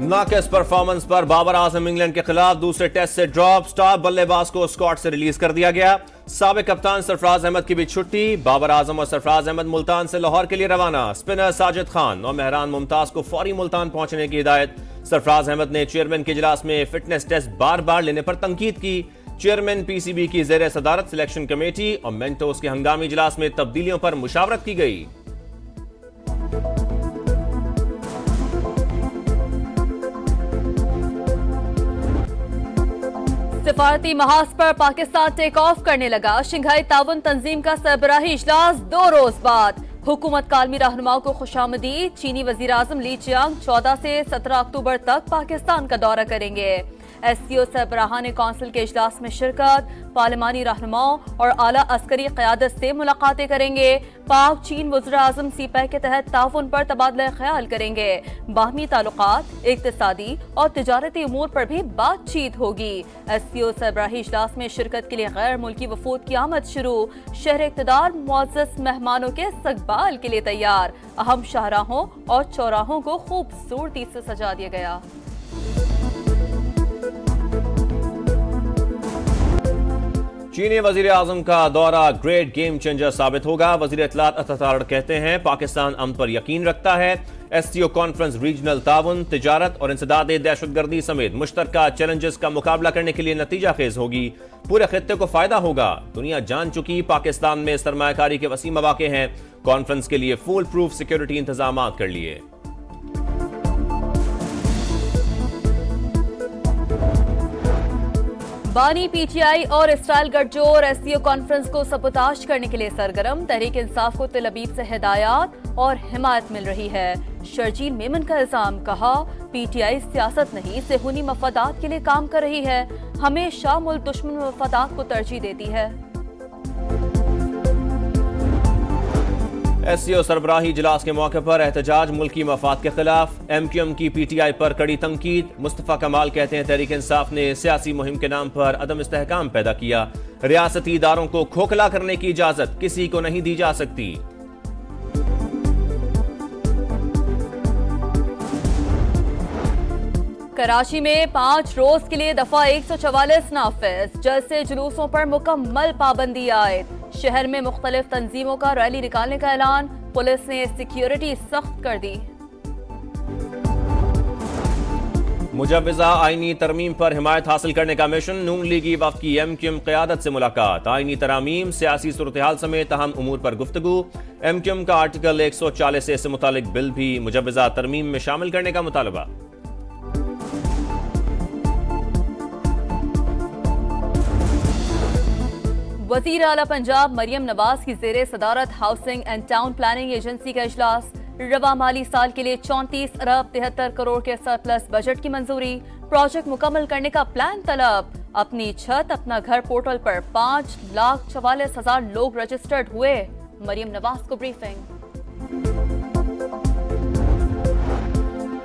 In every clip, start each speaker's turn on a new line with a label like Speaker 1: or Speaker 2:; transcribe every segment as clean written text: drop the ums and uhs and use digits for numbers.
Speaker 1: नाकिस performance पर Babar Azam England के खिलाफ दूसरे टेस्ट से ड्रॉप। स्टार बल्लेबाज को स्क्वाड से रिलीज कर दिया गया। साबिक कप्तान सरफराज अहमद की भी छुट्टी। बाबर आजम और सरफराज अहमद मुल्तान से लाहौर के लिए रवाना। स्पिनर साजिद खान और मेहरान मुमताज को फौरी मुल्तान पहुंचने की हिदायत। सरफराज अहमद ने चेयरमैन के इजलास में फिटनेस टेस्ट बार बार लेने पर तंकीद की। चेयरमैन पीसीबी की जेर सदारत सिलेक्शन कमेटी और मेंटोर्स के हंगामी इजलास में तब्दीलियों पर मुशावरत की गई।
Speaker 2: सिफारती महाज पर पाकिस्तान टेक ऑफ करने लगा। शंघाई ताउन तंजीम का सरबराही इजलास 2 रोज बाद। हुकूमत कालमी रहनुमाओं को खुशामदीद। चीनी वजीर आजम ली चियांग 14 से 17 अक्टूबर तक पाकिस्तान का दौरा करेंगे। एससीओ सरबराहान कौंसिल के इजलास में शिरकत। पार्लिमानी रहनुमाओं और आला अस्करी क़यादत से मुलाकातें करेंगे। पाक चीन वज़ीर आज़म सीपैक के तहत ताउन पर तबादला ख्याल करेंगे। बाहमी ताल्लुकात, इक़्तिसादी और तिजारती उमूर पर भी बातचीत होगी। एससीओ सरबराही इजलास में शिरकत के लिए गैर मुल्की वफूद की आमद शुरू। शहर इक़्तिदार मुअज़्ज़ज़ मेहमानों के इस्तक़बाल के लिए तैयार। अहम शाहराहों और चौराहों को खूबसूरती से सजा दिया गया।
Speaker 1: चीनी वजीर आजम का दौरा ग्रेट गेम चेंजर साबित होगा। वजीर इत्तलात अतातारड़ कहते हैं पाकिस्तान अमन पर यकीन रखता है। एससीओ कॉन्फ्रेंस रीजनल ताउन, तिजारत और इंसदाद दहशतगर्दी समेत मुश्तरका चैलेंजेस का मुकाबला करने के लिए नतीजा खेज होगी। पूरे खित्ते को फायदा होगा। दुनिया जान चुकी पाकिस्तान में सरमायाकारी के वसी मौके हैं। कॉन्फ्रेंस के लिए फुल प्रूफ सिक्योरिटी इंतजाम कर लिए।
Speaker 2: बानी पीटीआई और स्टाइल गठजोड़ एससीओ कॉन्फ्रेंस को सबोताज करने के लिए सरगर्म। तहरीक इंसाफ को तिल अबीब से हिदायत और हिमायत मिल रही है। शर्जील मेमन का इल्जाम, कहा पीटीआई सियासत नहीं सेहूनी मफादात के लिए काम कर रही है। हमेशा मुल्क दुश्मन मफादात को तरजीह देती है।
Speaker 1: एससीओ सरबराही इजलास के मौके पर एहतजाज मुल्की मफाद के खिलाफ। एमक्यूएम की पीटीआई पर कड़ी तंकीद। मुस्तफा कमाल कहते हैं तहरीक इंसाफ ने सियासी मुहिम के नाम पर अदम इस्तेहकाम पैदा किया। रियासती इदारों को खोखला करने की इजाजत किसी को नहीं दी जा सकती।
Speaker 2: कराची में 5 रोज के लिए दफा 144 नाफिज। जलसे जुलूसों पर मुकम्मल पाबंदी आयद। शहर में मुख्तलिफ तंजीमों का रैली निकालने का ऐलान। पुलिस ने सिक्योरिटी सख्त कर दी।
Speaker 1: मुजव्वज़ा आईनी तरमीम पर हिमायत हासिल करने का मिशन। नून लीगी वफ़द की एमक्यूएम क़यादत से मुलाकात। आईनी तरामीम, सियासी सूरत-ए-हाल समेत अहम उमूर पर गुफ्तगू। एमक्यूएम का आर्टिकल 140 से मुतालिक बिल भी मुजव्वज़ा तरमीम में शामिल करने का मुतालबा।
Speaker 2: वज़ीर आला पंजाब मरियम नवाज की जेर सदारत housing and town planning agency का इजलास। रवा माली साल के लिए 34 अरब 73 करोड़ के सरप्लस बजट की मंजूरी। प्रोजेक्ट मुकम्मल करने का प्लान तलब। अपनी छत अपना घर पोर्टल पर 5,44,000 लोग रजिस्टर्ड हुए। मरियम नवाज को ब्रीफिंग।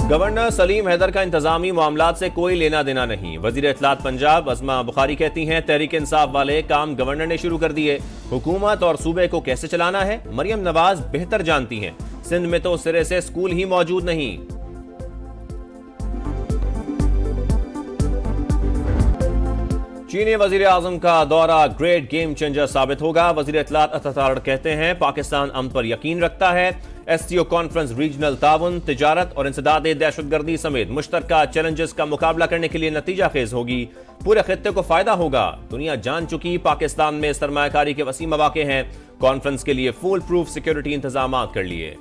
Speaker 1: गवर्नर सलीम हैदर का इंतजामी मामलात से कोई लेना देना नहीं। वजीर इत्तलात पंजाब अज़मा बुखारी कहती हैं तहरीक इंसाफ वाले काम गवर्नर ने शुरू कर दिए। हुकूमत और सूबे को कैसे चलाना है मरियम नवाज बेहतर जानती हैं। सिंध में तो सिरे से स्कूल ही मौजूद नहीं। चीनी वजीर आजम का दौरा ग्रेट गेम चेंजर साबित होगा। वजीर इत्तलात अतातारड़ कहते हैं पाकिस्तान अमन पर यकीन रखता है। एससीओ कॉन्फ्रेंस रीजनल ताउन, तिजारत और इंसदाद दहशतगर्दी समेत मुश्तरका चैलेंजेस का मुकाबला करने के लिए नतीजा खेज होगी। पूरे खित्ते को फायदा होगा। दुनिया जान चुकी पाकिस्तान में सरमायाकारी के वसी मौके हैं। कॉन्फ्रेंस के लिए फुल प्रूफ सिक्योरिटी इंतजाम कर लिए।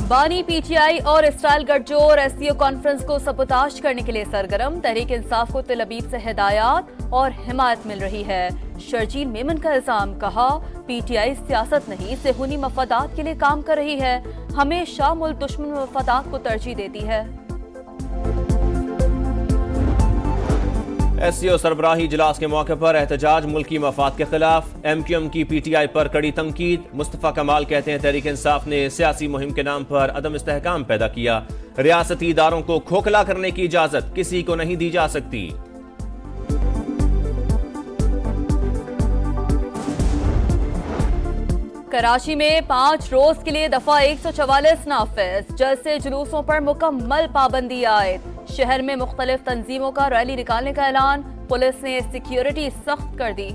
Speaker 2: बानी पीटीआई और स्टाइल गठजोड़ एससीओ कॉन्फ्रेंस को सबोताज करने के लिए सरगर्म। तहरीक इंसाफ को तिल अबीब से हिदायत और हिमायत मिल रही है। शर्जील मेमन का इल्जाम, कहा पीटीआई सियासत नहीं सेहूनी मफादात के लिए काम कर रही है। हमेशा मुल्क दुश्मन मफादात को तरजीह देती है।
Speaker 1: एससीओ सरबराही इजलास के मौके पर एहतजाज मुल्की मफाद के खिलाफ। एमक्यूएम की पीटीआई पर कड़ी तंकीद। मुस्तफा कमाल कहते हैं तहरीक इंसाफ ने सियासी मुहिम के नाम पर अदम इस्तेहकाम पैदा किया। रियासती इदारों को खोखला करने की इजाजत किसी को नहीं दी जा सकती।
Speaker 2: कराची में 5 रोज के लिए दफा 144 नाफिज। जलसे जुलूसों पर मुकम्मल पाबंदी आयद। शहर में मुख्तलिफ तंजीमों का रैली निकालने का ऐलान। पुलिस ने सिक्योरिटी सख्त कर दी।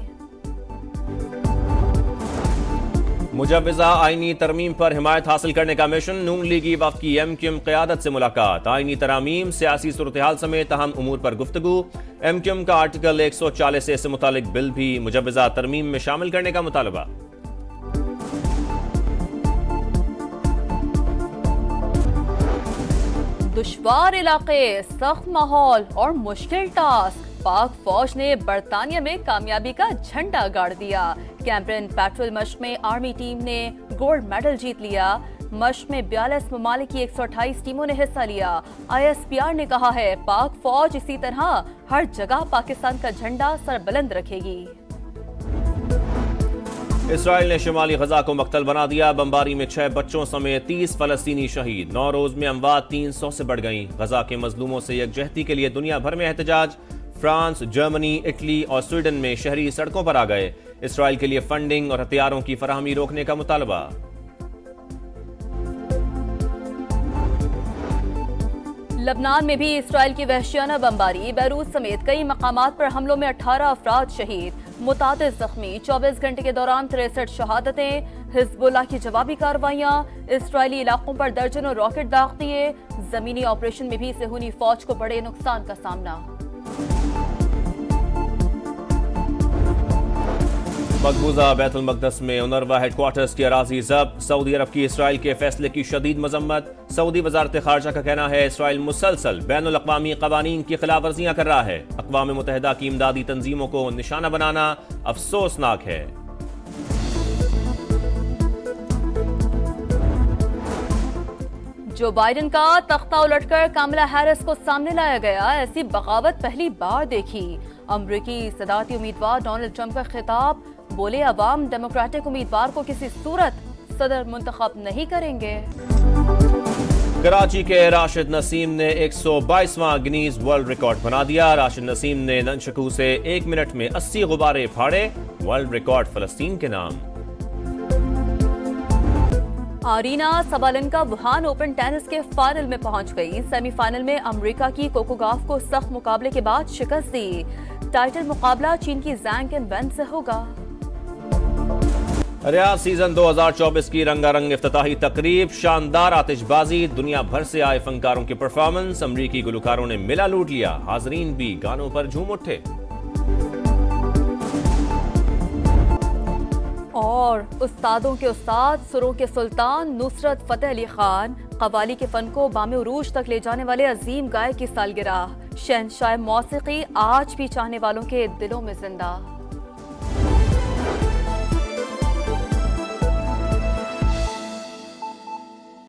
Speaker 1: मुजव्वजा आईनी तरमीम पर हिमायत हासिल करने का मिशन। नून लीगी वफ्द की एमक्यूएम क़यादत से मुलाकात। आईनी तरामीम, सियासी सूरत-ए-हाल समेत अहम उमूर पर गुफ्तगू। एमक्यूएम का आर्टिकल 140A से मुतालिक बिल भी मुजव्वजा तरमीम में शामिल करने का मुतालबा।
Speaker 2: दुश्वार इलाके, सख्त माहौल और मुश्किल टास्क। पाक फौज ने बरतानिया में कामयाबी का झंडा गाड़ दिया। कैंपेन पेट्रोल मश्क में आर्मी टीम ने गोल्ड मेडल जीत लिया। मश्क में 42 ममालिक की 128 टीमों ने हिस्सा लिया। ISPR ने कहा है पाक फौज इसी तरह हर जगह पाकिस्तान का झंडा सरबुलंद रखेगी।
Speaker 1: इसराइल ने शिमाली गजा को मक्तल बना दिया। बमबारी में 6 बच्चों समेत 30 फलस्तीनी शहीद। 9 रोज में अमवात 300 से बढ़ गईं। गजा के मजलूमों से यकजहती के लिए दुनिया भर में एहतजाज। फ्रांस, जर्मनी, इटली और स्वीडन में शहरी सड़कों पर आ गए। इसराइल के लिए फंडिंग और हथियारों की फराहमी रोकने का मुतालबा।
Speaker 2: लबनान में भी इसराइल की वहशियाना बमबारी। बैरूत समेत कई मकामात पर हमलों में 18 अफराद शहीद, मुतादिद जख्मी। 24 घंटे के दौरान 63 शहादतें। हिजबुल्लाह की जवाबी कार्रवाइयां। इसराइली इलाकों पर दर्जनों रॉकेट दाग दिए। जमीनी ऑपरेशन में भी सेहूनी फौज को बड़े नुकसान का सामना।
Speaker 1: मकबूजा बैतुल मक़दस में उनरवा हेडक्वार्टर्स की अराजी जब्त। सऊदी अरब की इसराइल के फैसले की शदीद मजम्मत। सऊदी वजारत खारजा का कहना है इसराइल मुसलसल बैनुल अक़वामी क़वानीन की खिलाफ वर्जियां कर रहा है। अक़वाम मुत्तहिदा की इमदादी तंजीमों को निशाना बनाना अफसोसनाक है।
Speaker 2: जो बाइडेन का तख्ता उलटकर कामला हैरिस को सामने लाया गया। ऐसी बगावत पहली बार देखी। अमरीकी सदारती उम्मीदवार डोनाल्ड ट्रंप का खिताब। बोले अवाम डेमोक्रेटिक उम्मीदवार को किसी सूरत सदर मुंतखब नहीं करेंगे।
Speaker 1: कराची के राशिद नसीम ने 122वां गिनीज वर्ल्ड रिकॉर्ड बना दिया। राशिद नसीम ने ननशकू से 1 मिनट में 80 गुब्बारे फाड़े। वर्ल्ड रिकॉर्ड फलस्तीन के नाम।
Speaker 2: आरीना सबालेंका वुहान ओपन टेनिस के फाइनल में पहुंच गई। सेमीफाइनल में अमेरिका की कोको गॉफ को सख्त मुकाबले के बाद शिकस्त दी। टाइटल मुकाबला चीन की ज़ैंग एंड वेन से होगा।
Speaker 1: रियाज सीजन 2024 की रंगारंग इफ्तिताही तकरीब। शानदार आतिशबाजी, दुनिया भर से आए फनकारों की परफॉर्मेंस। अमरीकी गुलकारों ने मिला लूट लिया। हाजरीन भी गानों पर झूम उठे।
Speaker 2: और उस्तादों के उस्ताद, सुरों के सुल्तान नुसरत फतेह अली खान, कव्वाली के फन को बामे उरूज तक ले जाने वाले अजीम गायक की सालगिरह। शहंशाह मौसीकी आज भी चाहने वालों के दिलों में जिंदा।